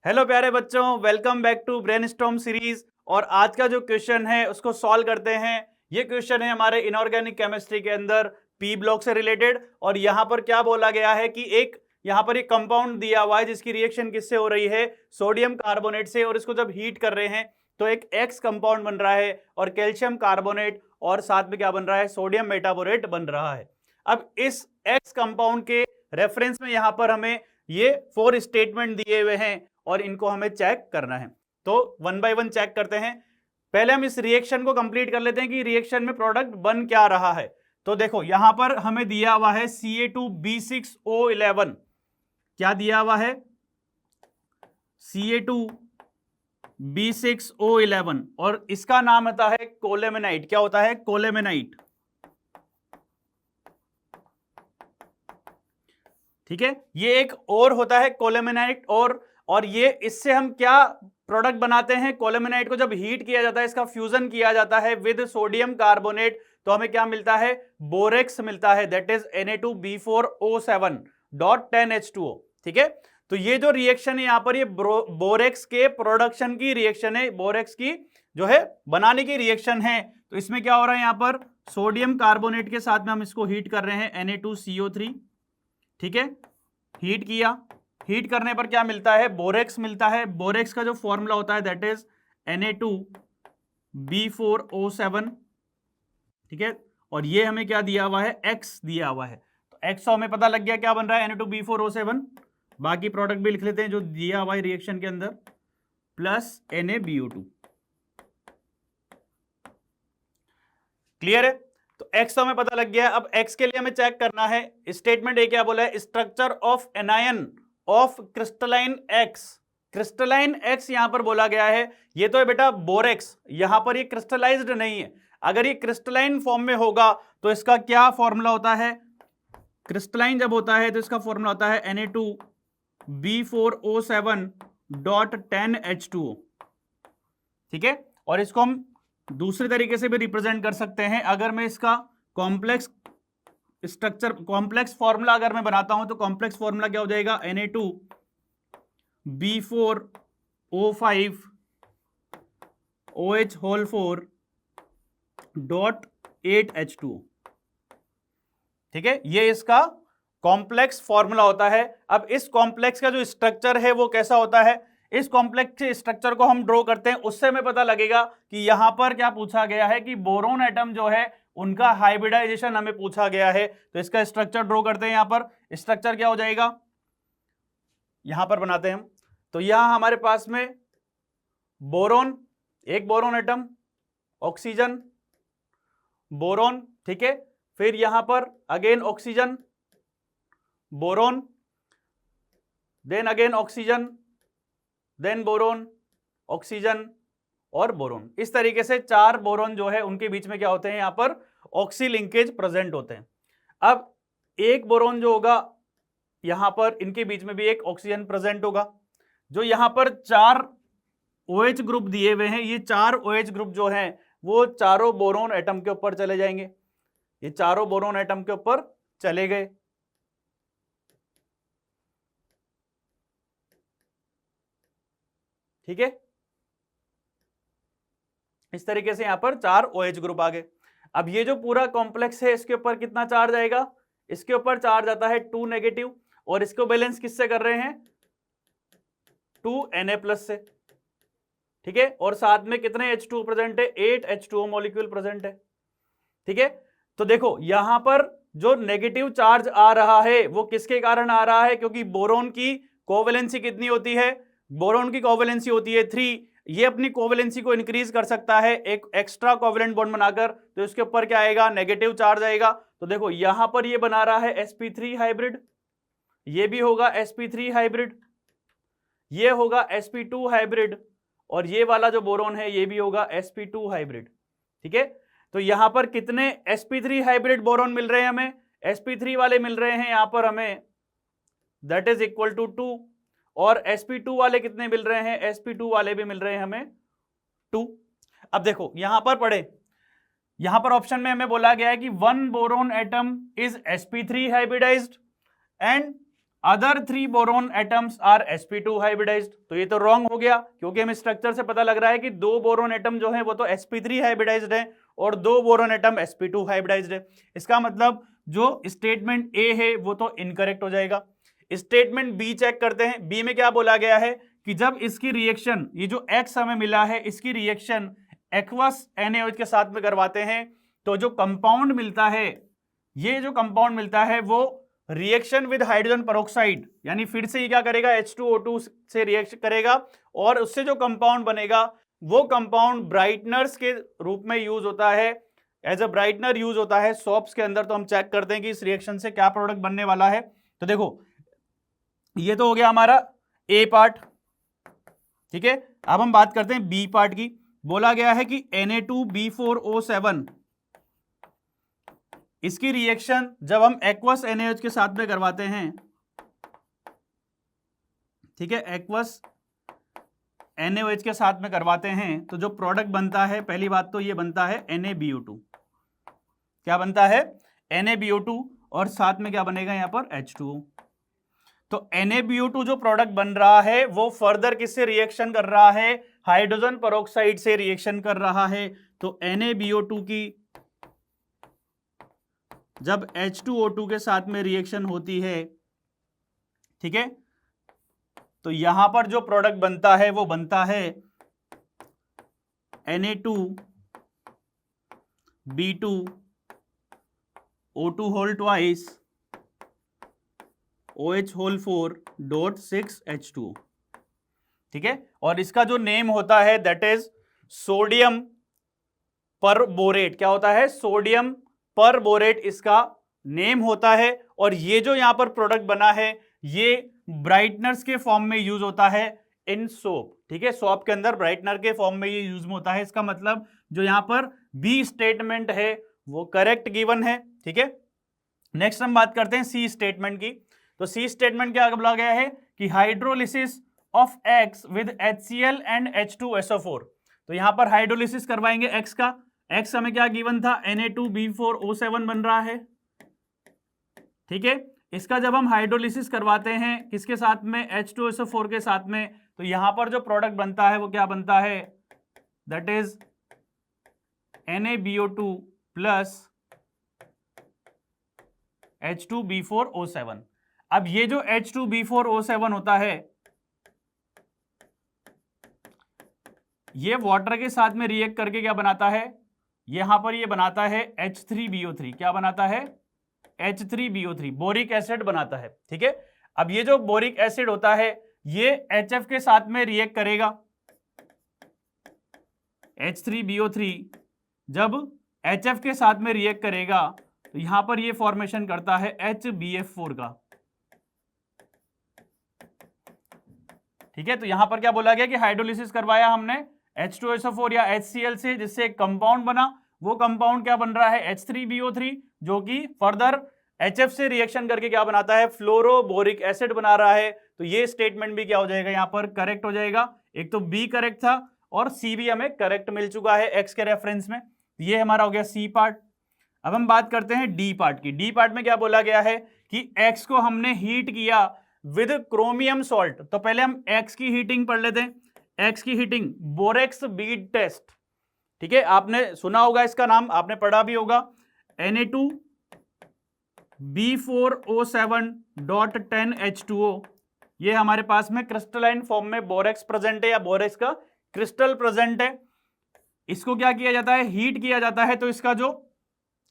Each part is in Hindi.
हेलो प्यारे बच्चों, welcome back to brainstorm series. और आज का जो क्वेश्चन है उसको सॉल्व करते हैं। ये क्वेश्चन है हमारे इनऑर्गेनिक केमिस्ट्री के अंदर पी ब्लॉक से रिलेटेड। और यहां पर क्या बोला गया है कि एक यहां पर एक कंपाउंड दिया हुआ है जिसकी रिएक्शन किससे हो रही है, सोडियम कार्बोनेट से। और इसको जब हीट कर रहे हैं तो एक एक्स कंपाउंड बन रहा है और कैल्शियम कार्बोनेट, और साथ में क्या बन रहा है, सोडियम मेटाबोरेट बन रहा है। अब इस एक्स कंपाउंड के रेफरेंस में यहां पर हमें ये 4 स्टेटमेंट दिए हुए हैं और इनको हमें चेक करना है। तो वन बाय वन चेक करते हैं। पहले हम इस रिएक्शन को कंप्लीट कर लेते हैं कि रिएक्शन में प्रोडक्ट बन क्या रहा है। तो देखो यहां पर हमें दिया हुआ है Ca2B6O11। क्या दिया हुआ है? Ca2B6O11 और इसका नाम होता है कोलेमेनाइट। क्या होता है? कोलेमेनाइट। ठीक है, ये एक और होता है कोलेमेनाइट। और ये इससे हम क्या प्रोडक्ट बनाते हैं? कोलेमेनाइट को जब हीट किया जाता है, इसका फ्यूजन किया जाता है विद सोडियम कार्बोनेट, तो हमें क्या मिलता है? बोरेक्स मिलता है, दैट इज Na2B4O7.10H2O। ठीक है, तो ये जो रिएक्शन है यहां पर, ये बोरेक्स के प्रोडक्शन की रिएक्शन है, बोरेक्स की जो है बनाने की रिएक्शन है। तो इसमें क्या हो रहा है? यहां पर सोडियम कार्बोनेट के साथ में हम इसको हीट कर रहे हैं, Na2CO3। ठीक है, हीट किया, हीट करने पर क्या मिलता है? बोरेक्स मिलता है। बोरेक्स का जो फॉर्मूला होता है दैट इज Na2B4O7। ठीक है, और ये हमें क्या दिया हुआ है? एक्स दिया हुआ है। तो एक्स हमें पता लग गया क्या बन रहा है, Na2B4O7। बाकी प्रोडक्ट भी लिख लेते हैं जो दिया हुआ है रिएक्शन के अंदर, प्लस NaBO2। क्लियर है? तो एक्स हमें पता लग गया। अब एक्स के लिए हमें चेक करना है। स्टेटमेंट ए क्या बोला है? Structure of anion of crystalline x. Crystalline x यहां पर बोला गया है। ये तो है बेटा बोरेक्स, यहां पर ये क्रिस्टलाइज्ड नहीं है। अगर ये क्रिस्टलाइन फॉर्म में होगा तो इसका क्या फॉर्मूला होता है? क्रिस्टलाइन जब होता है तो इसका फॉर्मूला होता है Na2B4O7.10H2O। ठीक है, और इसको हम दूसरे तरीके से भी रिप्रेजेंट कर सकते हैं। अगर मैं इसका कॉम्प्लेक्स स्ट्रक्चर, कॉम्प्लेक्स फॉर्मूला अगर मैं बनाता हूं तो कॉम्प्लेक्स फॉर्मूला क्या हो जाएगा? Na2B4O5OH4.8H2O। ठीक है, ये इसका कॉम्प्लेक्स फॉर्मूला होता है। अब इस कॉम्प्लेक्स का जो स्ट्रक्चर है वो कैसा होता है? इस कॉम्प्लेक्स के स्ट्रक्चर को हम ड्रॉ करते हैं, उससे हमें पता लगेगा कि यहां पर क्या पूछा गया है कि बोरोन एटम जो है उनका हाइब्रिडाइजेशन हमें पूछा गया है। तो इसका स्ट्रक्चर ड्रॉ करते हैं। यहां पर स्ट्रक्चर क्या हो जाएगा, यहां पर बनाते हैं हम। तो यहां हमारे पास में बोरोन, एक बोरोन एटम, ऑक्सीजन, बोरोन। ठीक है, फिर यहां पर again oxygen, boron, then again oxygen, then boron, oxygen और बोरोन। इस तरीके से 4 बोरोन जो है उनके बीच में क्या होते हैं? यहां पर ऑक्सी लिंकेज प्रेजेंट होते हैं। अब एक बोरोन जो होगा यहां पर, इनके बीच में भी एक ऑक्सीजन प्रेजेंट होगा। जो यहां पर 4 OH ग्रुप दिए हुए हैं, ये 4 OH ग्रुप जो हैं वो चारों बोरोन एटम के ऊपर चले जाएंगे। ये चारों बोरोन एटम के ऊपर चले गए। ठीक है, इस तरीके से यहां पर 4 OH ग्रुप आ गए। अब ये जो पूरा कॉम्प्लेक्स है इसके ऊपर कितना चार्ज आएगा? इसके ऊपर चार्ज आता है 2 नेगेटिव, और इसको बैलेंस किससे कर रहे हैं? 2 Na+ से। ठीक है, और साथ में कितने H2O प्रेजेंट है? 8 H2O मॉलिक्यूल प्रेजेंट है। ठीक है, तो देखो यहां पर जो नेगेटिव चार्ज आ रहा है वो किसके कारण आ रहा है? क्योंकि बोरोन की कोवेलेंसी कितनी होती है? बोरोन की कोवेलेंसी होती है 3। ये अपनी कोवेलेंसी को इंक्रीज कर सकता है एक एक्स्ट्रा कोवेलेंट बॉन्ड बनाकर, तो इसके ऊपर क्या आएगा? नेगेटिव चार्ज आएगा। तो देखो यहां पर ये बना रहा है sp3 हाइब्रिड, ये भी होगा sp3 हाइब्रिड, ये होगा sp2 हाइब्रिड, और ये वाला जो बोरोन है ये भी होगा sp2 हाइब्रिड। ठीक है, तो यहां पर कितने sp3 हाइब्रिड बोरोन मिल रहे हैं हमें? sp3 वाले मिल रहे हैं यहां पर हमें, दैट इज इक्वल टू 2। और sp2 वाले कितने मिल रहे हैं? sp2 वाले भी मिल रहे हैं हमें 2। अब देखो यहां पर पढ़े, यहां पर ऑप्शन में हमें बोला गया है कि 1 boron atom is sp3 hybridized and other 3 boron atoms are sp2 hybridized. तो ये तो रॉन्ग हो गया, क्योंकि हमें स्ट्रक्चर से पता लग रहा है कि 2 बोरोन एटम जो है वो तो sp3 हाइब्रिडाइज्ड है और 2 बोरोन एटम sp2 हाइब्रिडाइज्ड है। इसका मतलब जो स्टेटमेंट ए है वो तो इनकरेक्ट हो जाएगा। स्टेटमेंट बी चेक करते हैं। बी में क्या बोला गया है कि जब इसकी रिएक्शन, ये जो एक्स हमें मिला है, इसकी रिएक्शन एक्वस NaOH के साथ में करवाते हैं तो जो कंपाउंड मिलता है, ये जो कंपाउंड मिलता है वो रिएक्शन विद हाइड्रोजन पेरोक्साइड, यानी फिर से ये क्या करेगा, H2O2 से रिएक्शन करेगा और उससे जो कंपाउंड बनेगा वो कंपाउंड ब्राइटनर्स के रूप में यूज होता है, एज अ ब्राइटनर यूज होता है सोप्स के अंदर। तो हम चेक करते हैं कि इस रिएक्शन से क्या प्रोडक्ट बनने वाला है। तो देखो ये तो हो गया हमारा ए पार्ट, ठीक है। अब हम बात करते हैं बी पार्ट की। बोला गया है कि Na2B4O7, इसकी रिएक्शन जब हम एक्वस NaOH के साथ में करवाते हैं, ठीक है, एक्वस NaOH के साथ में करवाते हैं तो जो प्रोडक्ट बनता है, पहली बात तो ये बनता है NaBO2। क्या बनता है, NaBO2, और साथ में क्या बनेगा यहां पर H2O। तो NaBO2 जो प्रोडक्ट बन रहा है वो फर्दर किससे रिएक्शन कर रहा है, हाइड्रोजन पेरोक्साइड से रिएक्शन कर रहा है। तो NaBO2 की जब H2O2 के साथ में रिएक्शन होती है, ठीक है, तो यहां पर जो प्रोडक्ट बनता है वो बनता है Na2B2O2 whole twice OH whole 4.6H2O, ठीक है। और इसका जो नेम होता है दैट इज सोडियम परबोरेट। क्या होता है, सोडियम परबोरेट इसका नेम होता है। और ये जो यहां पर प्रोडक्ट बना है ये ब्राइटनर्स के फॉर्म में यूज होता है इन सोप, ठीक है। सोप के अंदर ब्राइटनर के फॉर्म में ये यूज होता है। इसका मतलब जो यहां पर बी स्टेटमेंट है वो करेक्ट गिवन है, ठीक है। नेक्स्ट हम बात करते हैं सी स्टेटमेंट की। तो सी स्टेटमेंट क्या बोला गया है कि hydrolysis of x with HCl and H2SO4। तो यहां पर हाइड्रोलिसिस करवाएंगे एक्स का। एक्स हमें क्या गिवन था, Na2B4O7 बन रहा है, ठीक है। इसका जब हम हाइड्रोलिसिस करवाते हैं किसके साथ में, H2SO4 के साथ में, तो यहां पर जो प्रोडक्ट बनता है वो क्या बनता है, that is NaBO2 plus H2B4O7। अब ये जो H2B4O7 होता है ये वाटर के साथ में रिएक्ट करके क्या बनाता है, यहां पर ये बनाता है H3BO3। क्या बनाता है, H3BO3, बोरिक एसिड बनाता है, ठीक है। अब ये जो बोरिक एसिड होता है ये HF के साथ में रिएक्ट करेगा। H3BO3 जब HF के साथ में रिएक्ट करेगा तो यहां पर ये फॉर्मेशन करता है HBF4 का, ठीक है। तो यहां पर क्या बोला गया कि हाइड्रोलिसिस करवाया हमने H2SO4 या HCl से, जिससे एक कंपाउंड बना। वो कंपाउंड क्या बन रहा है, H3BO3, जो कि फर्दर HF से रिएक्शन करके क्या बनाता है, फ्लोरोबोरिक एसिड बना रहा है। तो ये स्टेटमेंट भी क्या हो जाएगा, यहां पर करेक्ट हो जाएगा। एक तो बी करेक्ट था और सी भी हमें करेक्ट मिल चुका है एक्स के रेफरेंस में। ये हमारा हो गया सी पार्ट। अब हम बात करते हैं डी पार्ट की। डी पार्ट में क्या बोला गया है कि एक्स को हमने हीट किया विद क्रोमियम सॉल्ट। तो पहले हम एक्स की हीटिंग पढ़ लेते हैं। एक्स की हीटिंग, बोरेक्स बीड टेस्ट, ठीक है, आपने सुना होगा इसका नाम, आपने पढ़ा भी होगा। Na2B4O7.10H2O, ये हमारे पास में क्रिस्टलाइन फॉर्म में बोरेक्स प्रेजेंट है या बोरेक्स का क्रिस्टल प्रेजेंट है। इसको क्या किया जाता है, हीट किया जाता है। तो इसका जो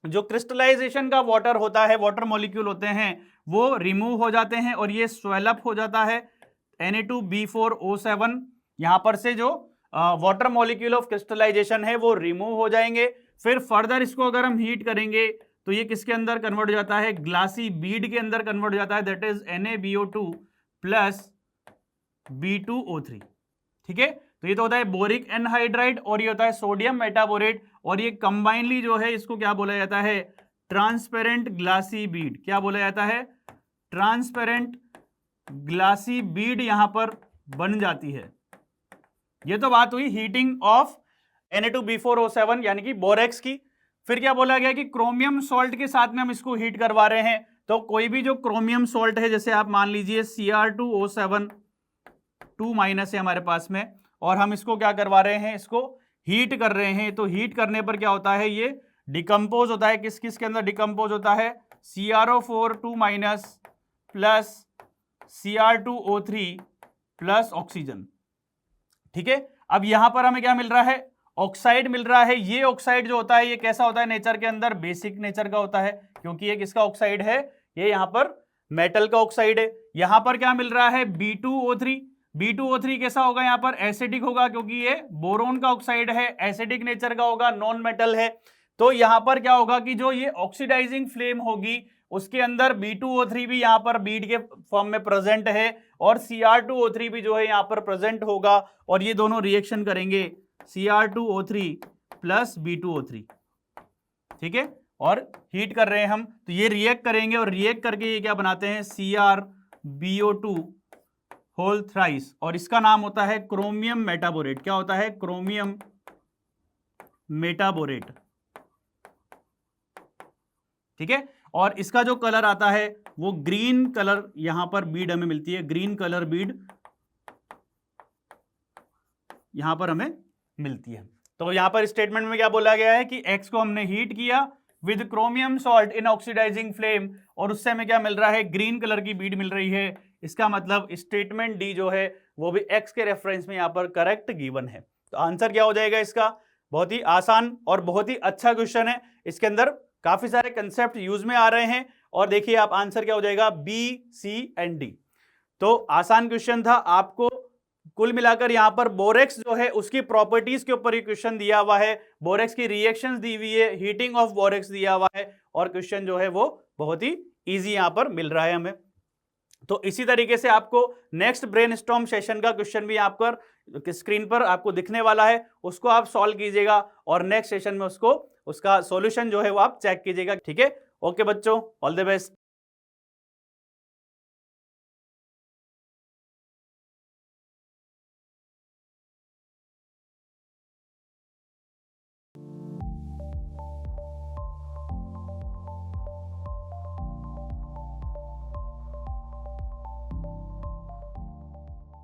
क्रिस्टलाइजेशन का वाटर होता है, वाटर मॉलिक्यूल होते हैं, वो रिमूव हो जाते हैं और ये स्वेल अप हो जाता है। Na2B4O7, यहां पर से जो वाटर मॉलिक्यूल ऑफ क्रिस्टलाइजेशन है वो रिमूव हो जाएंगे। फिर फर्दर इसको अगर हम हीट करेंगे तो ये किसके अंदर कन्वर्ट हो जाता है, ग्लासी बीड के अंदर कन्वर्ट हो जाता है, that is NaBO2 plus B2O3, ठीक है। तो ये तो होता है बोरिक एनहाइड्राइड और ये होता है सोडियम मेटाबोरेट, और ये कंबाइनली जो है इसको क्या बोला जाता है, ट्रांसपेरेंट ग्लासी बीड। क्या बोला जाता है, ट्रांसपेरेंट ग्लासी बीड यहां पर बन जाती है। ये तो बात हुई हीटिंग ऑफ Na2B4O7 यानी कि बोरेक्स की। फिर क्या बोला गया कि क्रोमियम सॉल्ट के साथ में हम इसको हीट करवा रहे हैं। तो कोई भी जो क्रोमियम सॉल्ट है, जैसे आप मान लीजिए Cr2O7 2 माइनस है हमारे पास में, और हम इसको क्या करवा रहे हैं, इसको हीट कर रहे हैं, तो हीट करने पर क्या होता है, ये डिकम्पोज होता है। किस किस के अंदर डिकम्पोज होता है, CrO4 2 minus plus Cr2O3 plus oxygen. ठीक है, अब यहां पर हमें क्या मिल रहा है, ऑक्साइड मिल रहा है। ये ऑक्साइड जो होता है ये कैसा होता है नेचर के अंदर, बेसिक नेचर का होता है, क्योंकि ये किसका ऑक्साइड है, ये यहां पर मेटल का ऑक्साइड है। यहां पर क्या मिल रहा है, B2O3। B2O3 कैसा होगा, यहां पर एसिडिक होगा, क्योंकि ये बोरोन का ऑक्साइड है, एसिडिक नेचर का होगा, नॉन मेटल है। तो यहां पर क्या होगा कि जो ये ऑक्सीडाइजिंग फ्लेम होगी उसके अंदर B2O3 भी यहां पर बीड के फॉर्म में प्रेजेंट है, और Cr2O3 भी जो है यहां पर प्रेजेंट होगा, और ये दोनों रिएक्शन करेंगे, Cr2O3 प्लस B2O3। ठीक है, और हीट कर रहे हैं हम, तो ये रिएक्ट करेंगे, और रिएक्ट करके ये क्या बनाते हैं, CrBO2 होल थ्राइस, और इसका नाम होता है क्रोमियम मेटाबोरेट। क्या होता है, क्रोमियम मेटाबोरेट। ठीक है, और इसका जो कलर आता है वो ग्रीन कलर, यहां पर बीड हमें मिलती है, ग्रीन कलर बीड यहां पर हमें मिलती है। तो यहां पर स्टेटमेंट में क्या बोला गया है कि X को हमने हीट किया with chromium salt in oxidizing flame, और उससे हमें क्या मिल रहा है, ग्रीन कलर की बीड मिल रही है। इसका मतलब स्टेटमेंट डी जो है वो भी X के रेफरेंस में यहां पर करेक्ट गिवन है। तो आंसर क्या हो जाएगा इसका, बहुत ही आसान और बहुत ही अच्छा क्वेश्चन है। इसके अंदर काफी सारे कंसेप्ट यूज में आ रहे हैं, और देखिए आप आंसर क्या हो जाएगा, बी, सी एंड डी। तो आसान क्वेश्चन था। आपको कुल मिलाकर यहां पर बोरेक्स जो है उसकी प्रॉपर्टीज के ऊपर ये क्वेश्चन दिया हुआ है, बोरेक्स की रिएक्शंस दी हुई है, हीटिंग ऑफ बोरेक्स दिया हुआ है, और क्वेश्चन जो है वो बहुत ही इजी यहां पर मिल रहा है हमें। तो इसी तरीके से आपको नेक्स्ट ब्रेनस्टॉर्म सेशन का क्वेश्चन भी यहां पर स्क्रीन पर आपको दिखने वाला है, उसको आप सॉल्व कीजिएगा, और नेक्स्ट सेशन में उसका सॉल्यूशन जो है वो आप चेक कीजिएगा। ठीक है, ओके बच्चों, ऑल द बेस्ट।